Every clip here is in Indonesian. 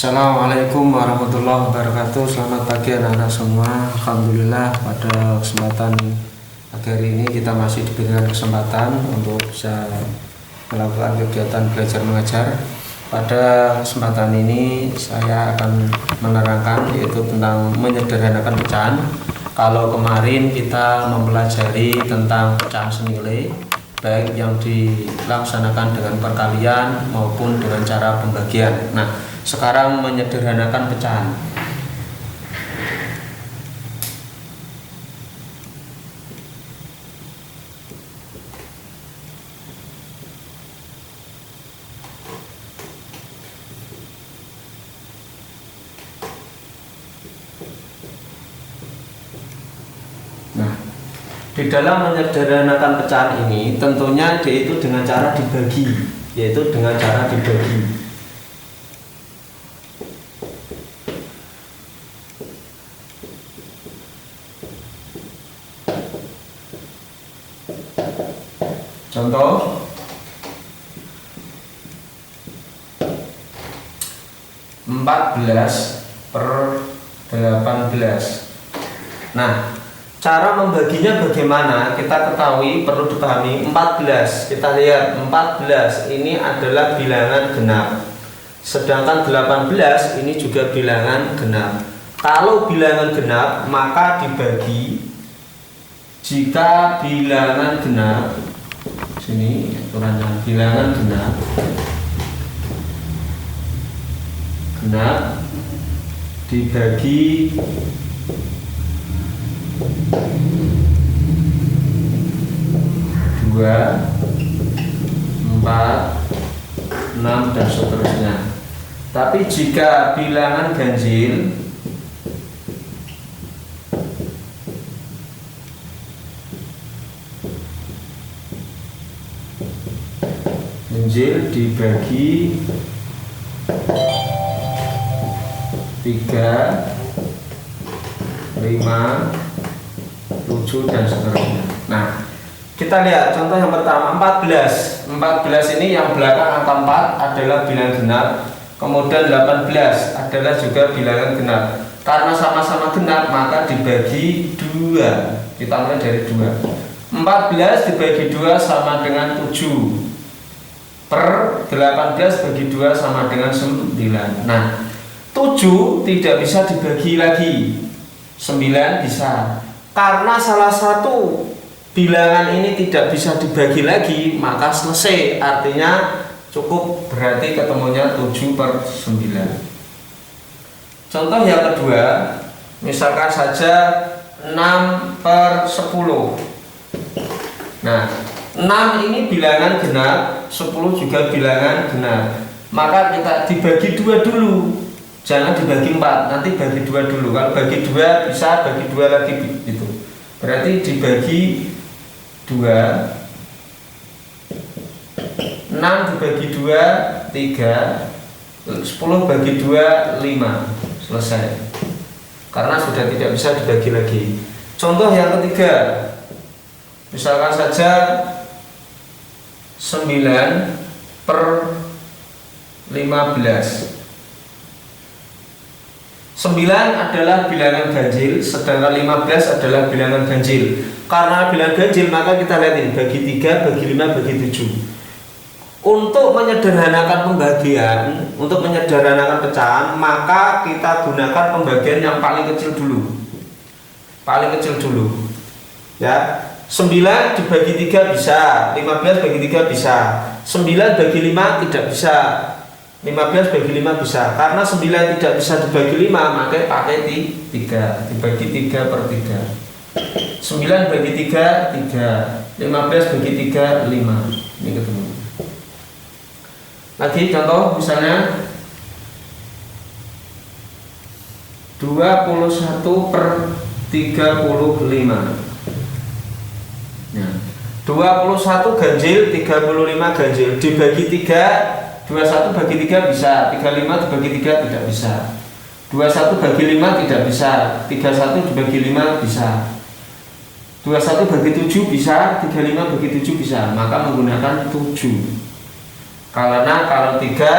Assalamualaikum warahmatullahi wabarakatuh. Selamat pagi anak-anak semua. Alhamdulillah pada kesempatan pagi hari ini kita masih diberikan kesempatan untuk bisa melakukan kegiatan belajar mengajar. Pada kesempatan ini saya akan menerangkan yaitu tentang menyederhanakan pecahan. Kalau kemarin kita mempelajari tentang pecahan senilai, baik yang dilaksanakan dengan perkalian maupun dengan cara pembagian. Nah, sekarang menyederhanakan pecahan. Nah, di dalam menyederhanakan pecahan ini tentunya yaitu dengan cara dibagi, yaitu dengan cara dibagi. Contoh 14/18. Nah, cara membaginya bagaimana? Kita ketahui, perlu dipahami 14. Kita lihat 14 ini adalah bilangan genap. Sedangkan 18 ini juga bilangan genap. Kalau bilangan genap maka dibagi, jika bilangan genap, sini aturannya, bilangan genap dibagi 2, 4, 6 dan seterusnya. Tapi jika bilangan ganjil dibagi 3, 5, 7 dan seterusnya. Nah, kita lihat contoh yang pertama 14. 14 ini yang belakang angka 4 adalah bilangan genap. Kemudian 18 adalah juga bilangan genap. Karena sama-sama genap maka dibagi 2. Kita mulai dari 2. 14 dibagi 2 sama dengan 7. Per 18 bagi 2 sama dengan 9. Nah, 7 tidak bisa dibagi lagi, 9 bisa. Karena salah satu bilangan ini tidak bisa dibagi lagi, maka selesai. Artinya cukup, berarti ketemunya 7/9. Contoh yang kedua, misalkan saja 6/10. Nah, 6 ini bilangan genap, 10 juga bilangan genap. Maka kita dibagi 2 dulu. Jangan dibagi 4, nanti bagi 2 dulu. Kalau bagi 2 bisa bagi 2 lagi gitu. Berarti dibagi 2. 6 dibagi 2 3, 10 bagi 2 5. Selesai. Karena sudah tidak bisa dibagi lagi. Contoh yang ketiga, misalkan saja 9/15. 9 adalah bilangan ganjil, sedangkan 15 adalah bilangan ganjil. Karena bilangan ganjil maka kita lihat ini, bagi 3, bagi 5, bagi 7. Untuk menyederhanakan pembagian, untuk menyederhanakan pecahan, maka kita gunakan pembagian yang paling kecil dulu. Paling kecil dulu. Ya. 9 dibagi 3 bisa, 15 bagi 3 bisa, 9 bagi 5 tidak bisa, 15 bagi 5 bisa. Karena 9 tidak bisa dibagi 5, maka pakai 3, dibagi 3/3. 9 bagi 3 3, 15 bagi 3 5. Ini ketemu. Lagi contoh misalnya 21/35. Nah, 21 ganjil, 35 ganjil, dibagi 3, 21 bagi 3 bisa, 35 dibagi 3 tidak bisa, 21 bagi 5 tidak bisa, 31 dibagi 5 bisa, 21 bagi 7 bisa, 35 bagi 7 bisa. Maka menggunakan 7. Karena kalau 3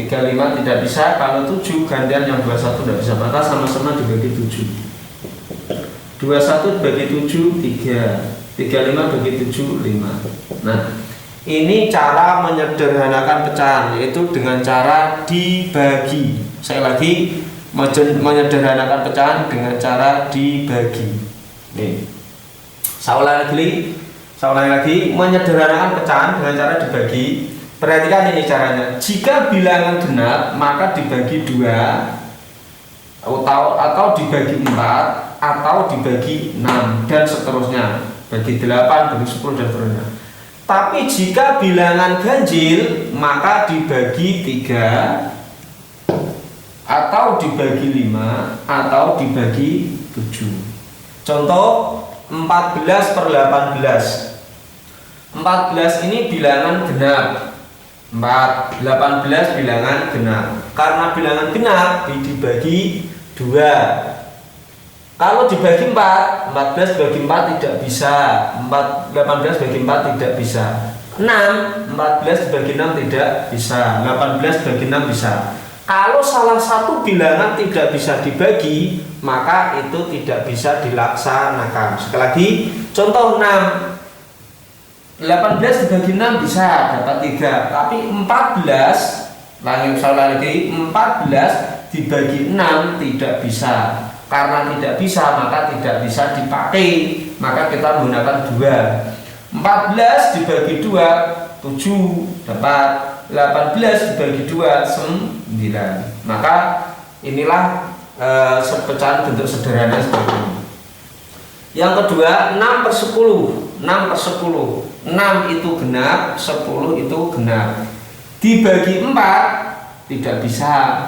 35 tidak bisa. Kalau 7 gantian yang 21 tidak bisa, maka sama-sama dibagi 7. 21 dibagi 7 3, 35 bagi 7 5. Nah, ini cara menyederhanakan pecahan, yaitu dengan cara dibagi. Saya lagi menyederhanakan pecahan dengan cara dibagi. Nih, saya ulangi lagi, menyederhanakan pecahan dengan cara dibagi. Perhatikan ini caranya. Jika bilangan genap maka dibagi 2 atau dibagi 4 atau dibagi 6 dan seterusnya, bagi 8, bagi 10 dan seterusnya. Tapi jika bilangan ganjil maka dibagi 3 atau dibagi 5 atau dibagi 7. Contoh 14 per 18. 14 ini bilangan genap, 18 bilangan genap. Karena bilangan genap dibagi 2. Kalau dibagi 4, 14 bagi 4 tidak bisa, 18 bagi 4 tidak bisa. 6, 14 dibagi 6 tidak bisa, 18 bagi 6 bisa. Kalau salah satu bilangan tidak bisa dibagi, maka itu tidak bisa dilaksanakan. Sekali lagi, contoh 6. 18 dibagi 6 bisa dapat 3, tapi 14 lagi 14 dibagi 6 tidak bisa. Karena tidak bisa maka tidak bisa dipakai, maka kita menggunakan 2. 14 dibagi 2 7 dapat, 18 dibagi 2 9. Maka inilah pecahan bentuk sederhana seperti ini. Yang kedua 6 per 10. 6 per 10, 6 itu genap, 10 itu genap. Dibagi 4 tidak bisa,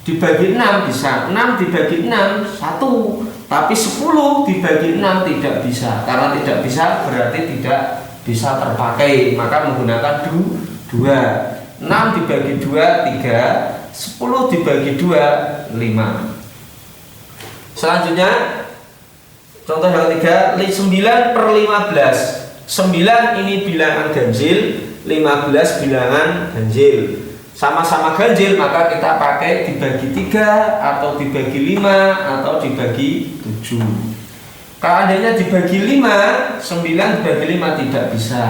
dibagi 6 bisa. 6 dibagi 6 1, tapi 10 dibagi 6 tidak bisa. Karena tidak bisa berarti tidak bisa terpakai, maka menggunakan 2. 6 dibagi 2 3, 10 dibagi 2 5. Selanjutnya contoh yang ketiga 9 per 15. 9 ini bilangan ganjil, 15 bilangan ganjil. Sama-sama ganjil maka kita pakai dibagi 3 atau dibagi 5 atau dibagi 7. Kalau adanya dibagi 5, 9 dibagi 5 tidak bisa.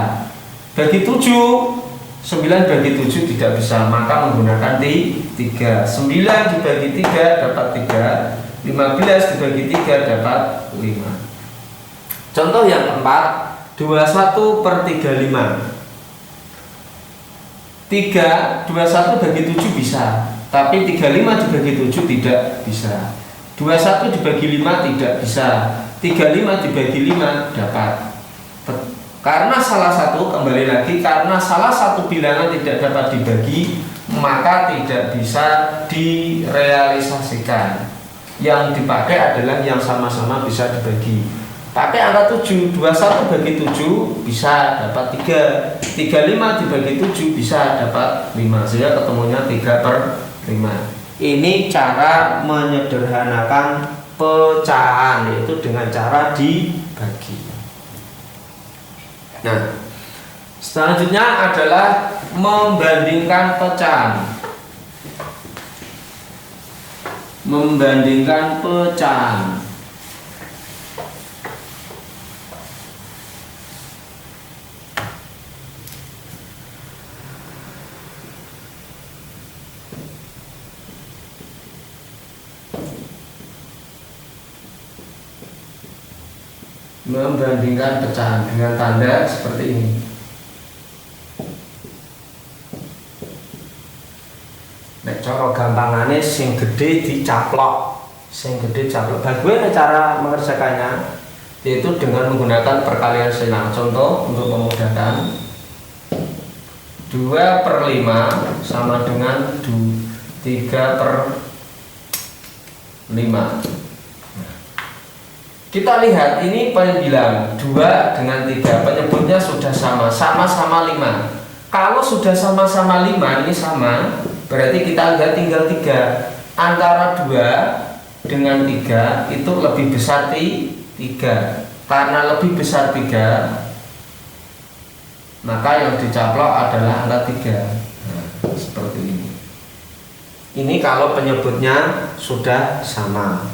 Bagi 7, 9 bagi 7 tidak bisa, maka menggunakan 3. 9 dibagi 3 dapat 3, 15 dibagi 3 dapat 5. Contoh yang keempat 21 per 35. 21 bagi 7 bisa, tapi 35 dibagi 7 tidak bisa. 21 dibagi 5 tidak bisa, 35 dibagi 5 dapat. Karena salah satu, kembali lagi, karena salah satu bilangan tidak dapat dibagi, maka tidak bisa direalisasikan. Yang dipakai adalah yang sama-sama bisa dibagi. Pakai angka 7, 21 bagi 7 bisa dapat 3, 35 dibagi 7 bisa dapat 5, sehingga ketemunya 3 per 5. Ini cara menyederhanakan pecahan, yaitu dengan cara dibagi. Nah, selanjutnya adalah membandingkan pecahan. Membandingkan pecahan. Membandingkan pecahan dengan tanda seperti ini. Nek cara gampangane sing gede dicaplok, Bagaimana cara mengerjakannya? Yaitu dengan menggunakan perkalian silang. Contoh untuk memudahkan, 2 per 5 sama dengan 3 per 5. Kita lihat ini bilang 2 dengan 3, penyebutnya sudah sama-sama 5. Kalau sudah sama-sama 5, ini sama, berarti kita lihat tinggal 3. Antara 2 dengan 3 itu lebih besar 3. Karena lebih besar 3, maka yang dicaplok adalah angka 3. Nah, seperti ini. Ini kalau penyebutnya sudah sama.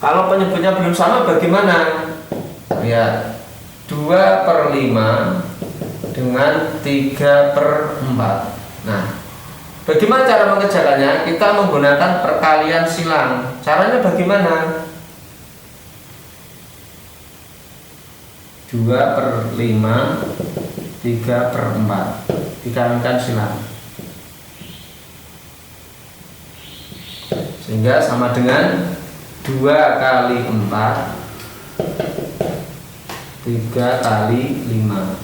Kalau penyebutnya belum sama bagaimana? Lihat, 2/5 dengan 3/4. Nah, bagaimana cara mengerjakannya? Kita menggunakan perkalian silang. Caranya bagaimana? 2/5 3/4 dikalikan silang, sehingga sama dengan 2 kali 4 3 kali 5,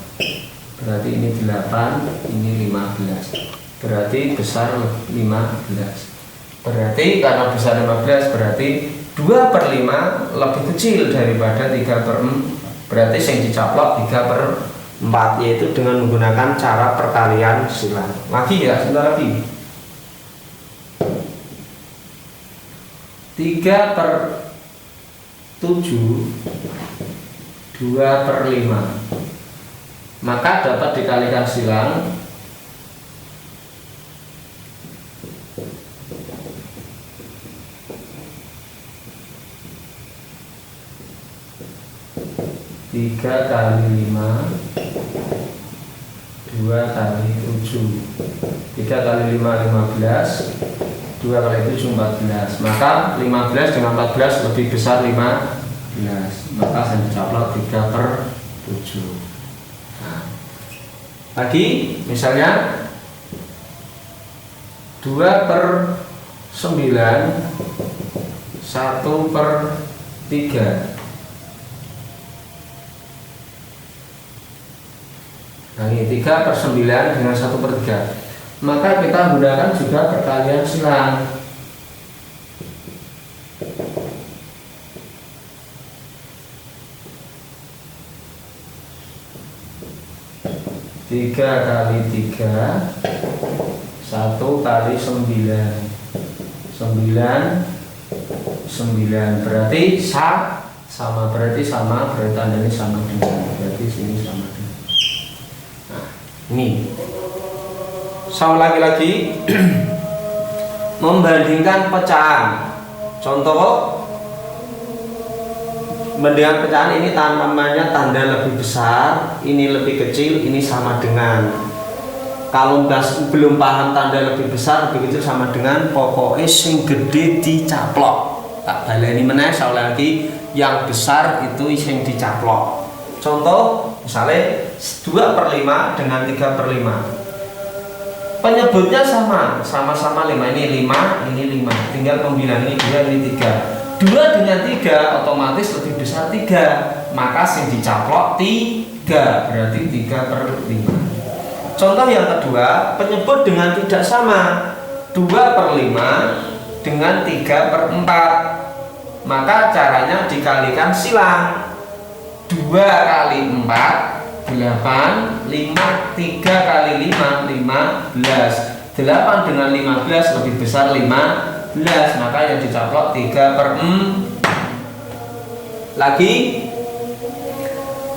berarti ini 8, ini 15, berarti besar 15. Berarti karena besar 15 berarti 2/5 lebih kecil daripada 3/4, berarti yang dicaplok 3/4, yaitu dengan menggunakan cara perkalian silang. Lagi ya, sebentar lagi. 3/7 2/5, maka dapat dikalikan silang 3 kali 5 2 kali 7, 3 kali 5 15, 2 kali 7 14, maka 15 dengan 14 lebih besar 15, maka saya dicaplok 3/7. Nah, lagi misalnya 2/9 1/3. Nah, ini 3/9 dengan 1/3, maka kita gunakan juga perkalian silang. 3 kali 3 1 kali 9 9 berarti sama, berarti tandanya sama dengan, berarti sini sama dengan. Ini saya ulangi lagi. Membandingkan pecahan. Contoh, membandingkan pecahan ini namanya tanda lebih besar, ini lebih kecil, ini sama dengan. Kalau belum paham tanda lebih besar lebih kecil sama dengan, pokoknya sing gede dicaplok. Tak baleni meneh, saya ulangi lagi, yang besar itu sing dicaplok. Contoh misalnya 2/5 dengan 3/5, penyebutnya sama-sama 5, ini 5, ini 5, tinggal pembilang, ini 2, ini 3. 2 dengan 3 otomatis lebih besar 3, maka yang dicaplok 3, berarti 3/5. Contoh yang kedua, penyebut dengan tidak sama, 2/5 dengan 3/4, maka caranya dikalikan silang. 2 kali 4 8, 5, 3 kali 5 15, 8 dengan 15 lebih besar 15, maka yang dicaplok 3/4. Lagi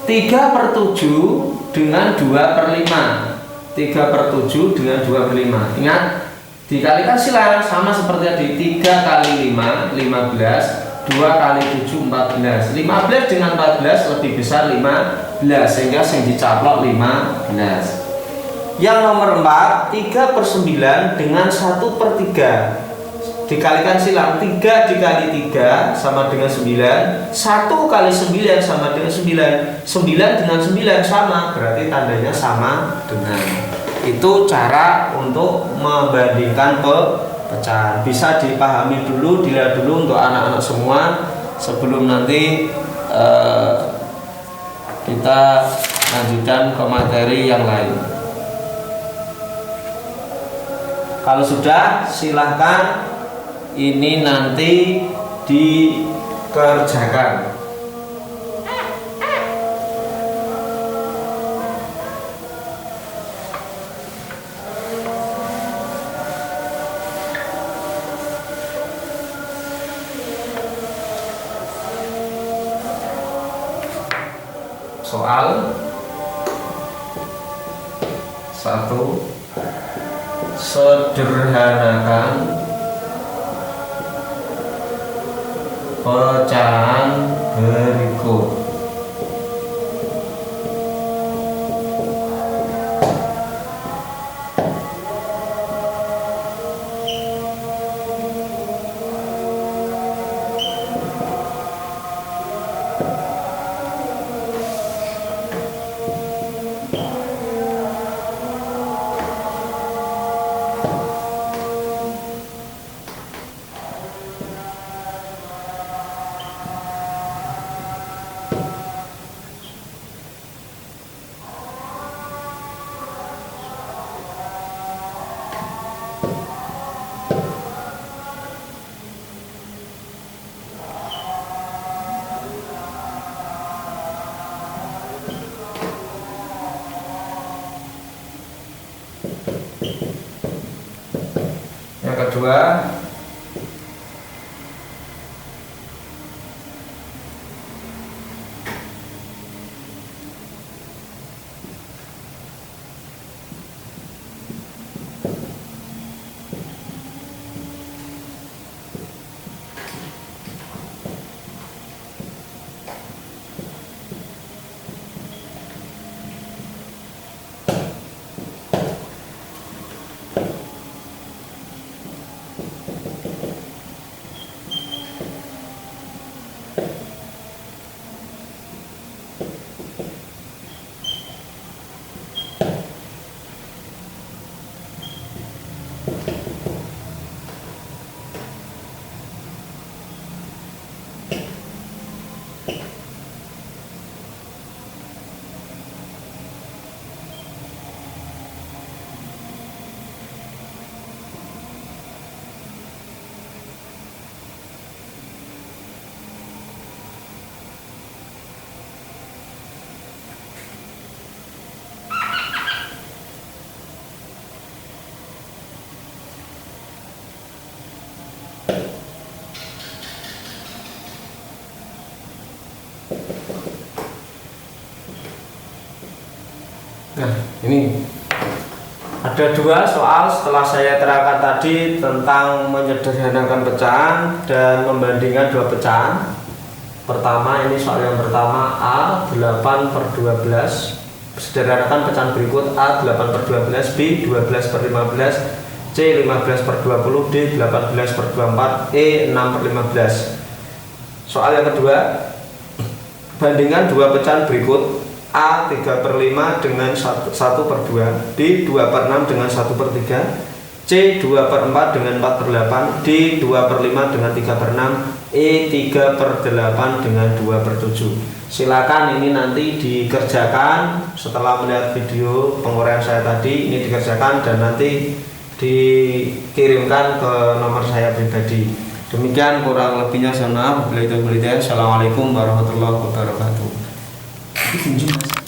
3/7 dengan 2/5, 3/7 dengan 2/5. Ingat, dikalikan silang sama seperti tadi, 3 kali 5 15, 2 kali 7 14, 15 dengan 14 lebih besar 15, sehingga yang dicaplok 15. Yang nomor 4, 3/9 dengan 1/3, dikalikan silang. 3 dikali 3 sama dengan 9, 1 kali 9 sama dengan 9, 9 dengan 9 sama, berarti tandanya sama dengan. Itu cara untuk membandingkan pecahan. Bisa dipahami dulu, dilihat dulu untuk anak-anak semua sebelum nanti kita lanjutkan ke materi yang lain. Kalau sudah, silahkan ini nanti dikerjakan. Soal 1, sederhanakan pecahan berikut. Yang kedua, nah ini ada dua soal setelah saya terangkan tadi tentang menyederhanakan pecahan dan membandingkan dua pecahan. Pertama, ini soal yang pertama, A 8/12, sederhanakan pecahan berikut: A 8/12, B 12/15, C 15/20, D 18/24, E 6/15. Soal yang kedua, bandingkan dua pecahan berikut: A 3/5 dengan 1/2, B 2/6 dengan 1/3, C 2/4 dengan 4/8, D 2/5 dengan 3/6, E 3/8 dengan 2/7. Silakan ini nanti dikerjakan setelah melihat video penguraian saya tadi. Ini dikerjakan dan nanti dikirimkan ke nomor saya pribadi. Demikian, kurang lebihnya saya maaf. Assalamualaikum warahmatullahi wabarakatuh. Mas.